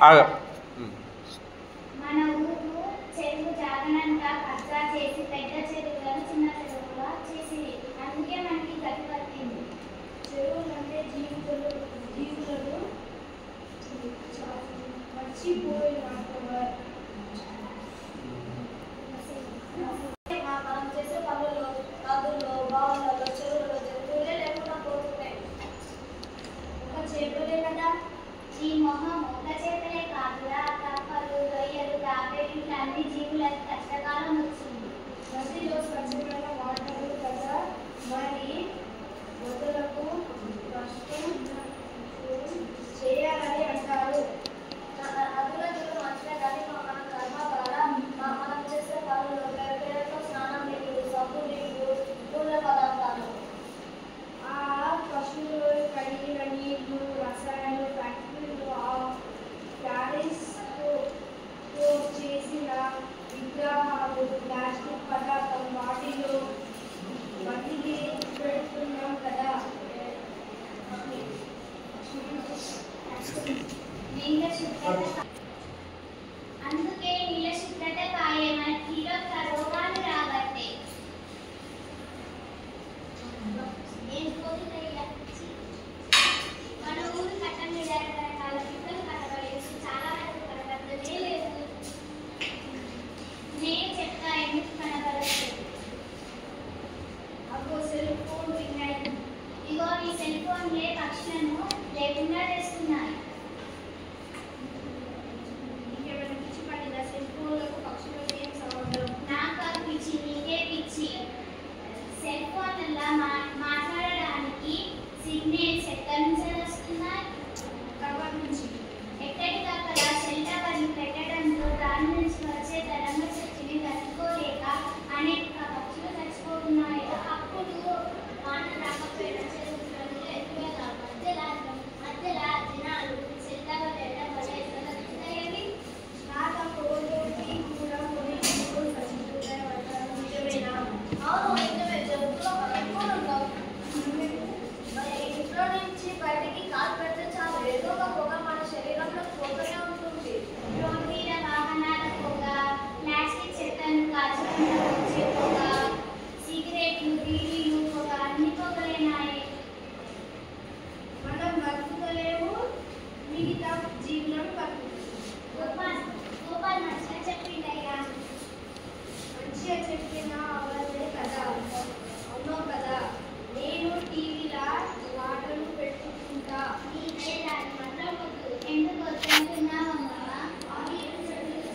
ఆగ మన ఊరు చెరువు జాగనంతా కబ్జా చేసి పెద్ద చెరువులను చిన్న చెరువుగా చేసింది. అందుకే మనకి గతి పట్టింది. చెరువులంటే జీవులను మర్చిపోయిన మనం చేసే పనుల్లో నదుల్లో బావులలో చెరువులలో జంతువులే లేకుండా పోతున్నాయి. ఒక చేపలే కదా. ఈ మొహం ఒక చేపలే కాదురా, కప్పలు రొయ్యలు తాబేలు అన్ని జీవులకు కష్టకాలం వచ్చింది. నదిలో స్వచ్ఛమైన వాటరు కదా, మరి మొదలకు నష్టం చేయాలని అంటారు. నదుల జలం మంచిదే కానీ మన కర్మ ద్వారా మనం చేసే పనులు పేరుతో స్నానం నీళ్ళు, సబ్బు నీళ్ళు, నూనె పదార్థాలు, ఆ పశువులు కడిగిన నీళ్లు, రసాయనాలు, ఫ్యాక్టరీలు, ప్యారిస్తో చేసిన విగ్రహాలు, ప్లాస్టిక్ పదార్థం వాటిలో మట్టిని పెడుతున్నాం కదా. అందుకే నీళ్ళ శుభ్రత కాయే మనకి రోగాలు రాబట్టే. మన ఊరు కట్టం మీద రకరకాల పిక్కలు కట్టబడేసి చాలా వరకు కనబడతనే లేదు. నేను చెప్తా ఎందుకు కనబడలేదు. అబ్బో సెల్ ఫోన్ విన్నాయి. ఇగో ఈ సెల్ ఫోన్లే పక్షులను లేకుండా చేస్తున్నాయి. ఇంకేమైనా పిచ్చి పట్టిందా? సెల్ ఫోన్లకు పక్షులకు ఏం సంబంధం? నాకు పిచ్చి, నీకే పిచ్చి. సెల్ ఫోన్లలో మాట్లాడడానికి సిగ్నల్స్ ఎక్కడి నుంచి వస్తున్నాయి? టవర్ నుంచి. ఎక్కడికక్కడ సెల్ టవర్లు పెట్టడంతో దాని నుంచి వచ్చే తరంగ శక్తిని తట్టుకోలేక అనేక పక్షులు చచ్చిపోతున్నాయి. అప్పుడు వాన రాకపోయినా చెరువులను ఎక్కువగా మధ్యలో జనాలు సెల్ టవర్ పెట్టడం వల్ల ఎట్లా తగ్గుతాయండి? నాకు కోటి కూడా కొన్ని పక్షులు చచ్చిపోతాయి. నిజమేనా? అవును నిజమే. జంతువులో మనం ఎక్కువ ఉంటాం. మరి ఇంట్లో నుంచి బయటికి కాలు పెడితే చాలు ఏదో ఒక పొగ మన శరీరంలో పోతూనే ఉంటుంది. రోడ్డు మీద వాహనాల పొగ, ప్లాస్టిక్ చెత్తను కాల్చకుండా వచ్చే పొగ, సిగరెట్లు బీడీలు పొగ అన్ని పొగలేనాయి. మనం బతుకుతలేము, మిగతా జీవనం గోపాల్ మంచిగా చెప్పిండయ్యా. మంచిగా చెప్పిన అవన్నీ కదా అవునో కదా. నేను టీవీలో పాటలు పెట్టుకుంటా. నీకే దాని మాత్రం వద్దు. ఎందుకు వద్దంటున్నావమ్మా? అవి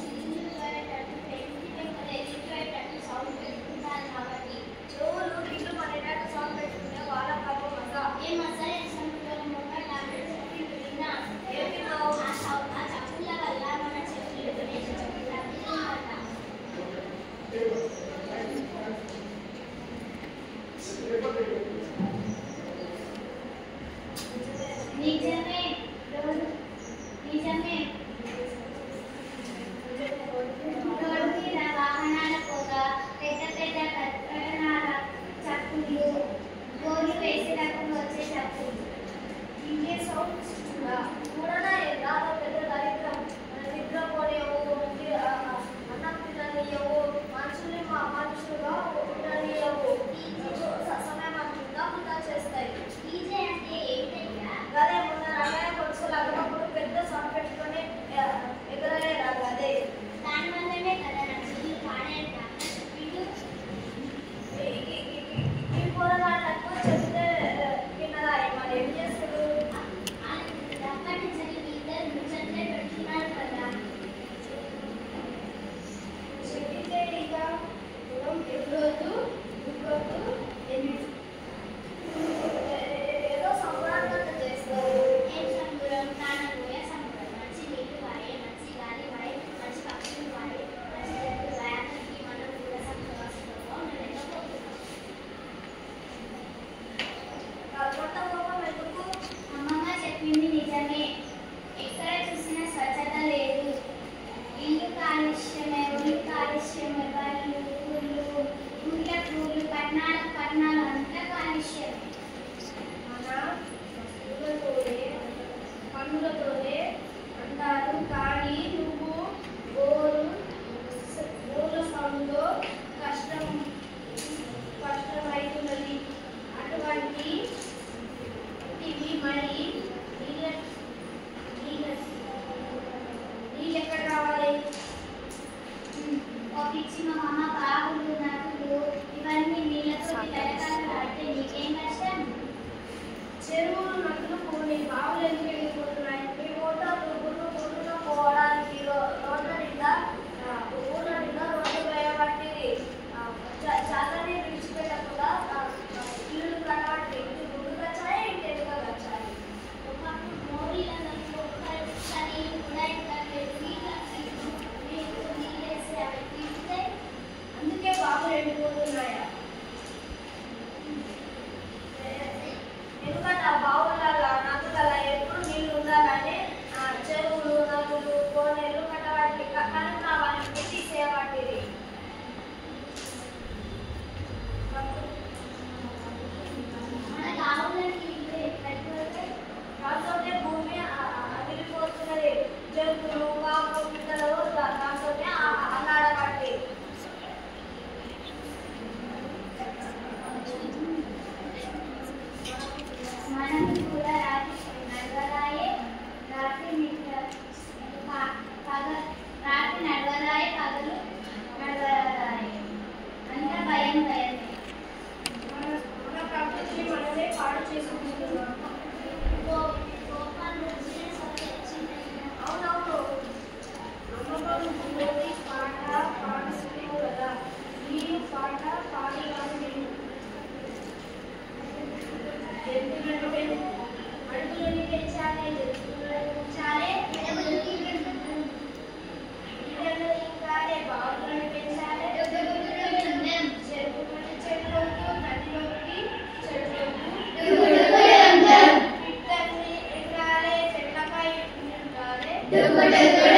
చిల్లుపడేటట్టు ఎగిరిపోయేటట్టు సౌండ్ పెట్టుకుంటాను కాబట్టి చెవులు నీళ్ళు పడేటట్టు సౌండ్ పెట్టుకుంటే వాళ్ళ కర్మ మజా. ఏ మసాలా సంపులో మొక్క టాబ్లెట్ చెప్పి విన్నా. ఏమిటో ఆ చప్పుల వల్ల మన చెవులు తగ్గుతుందట. నిజమే నిజమే. రోడ్డు మీద వాహనాల పొగ, పెద్ద పెద్ద కట్టడాల చప్పులు, గోర్లు వేసేటప్పుడు వచ్చే చప్పులు. ఇంకే సౌండ్స్ కూడా ఏదో పెద్ద దరిద్రం. నిద్రపోలేవు, అన్నం తినలేవు, మనుషులుగా ఉండలేవు. సమయం అంతా వృధా చేస్తాయి. డీజే అంటే ఏంటయ్యా? గదే మొన్న రంగయ్య కొడుకులు అన్నప్పుడు పెద్ద సౌండ్ పెట్టుకొని ఎగరలేరా గదే. దానివల్లనే కదా నా చెల్లి పాడేట చెప్పిండు. ఈ కూరగాయలకు చెప్తే తిన్నదా? మరి ఏం చేస్తారు? అప్పటి నుంచి ఇద్దరు ముచ్చట్లే పెడుతున్నారు కదా. చెప్తే ఇక ఎప్పుడొద్దు ఇంకొద్దు ఏదో సంబరాంగా చేస్తారు. ఏం సంబరం? ప్రాణపోయ సంబరం. మంచి నీళ్ళు వాడే, మంచి గాలి వాడే, మంచి పక్షులు వాడే, మంచి జంతువులు వాడే. అతనికి మనం కూడా సంతోషంగా ఉండలేకపోతున్నాం. కొత్త కోపం ఎందుకు? అమ్మమ్మ చెప్పింది నిజమే. ఎక్కడ చూసినా స్వచ్ఛత లేదు. ఇల్లు కాలుష్యమే, ఊళ్ళు కాలుష్యమే, బళ్ళు ఊళ్ళ పూలు, పట్టణాలు అంతా కాలుష్యమే. మన వస్తువులతోనే పన్నులతోనే అంటారు డుగు డుగు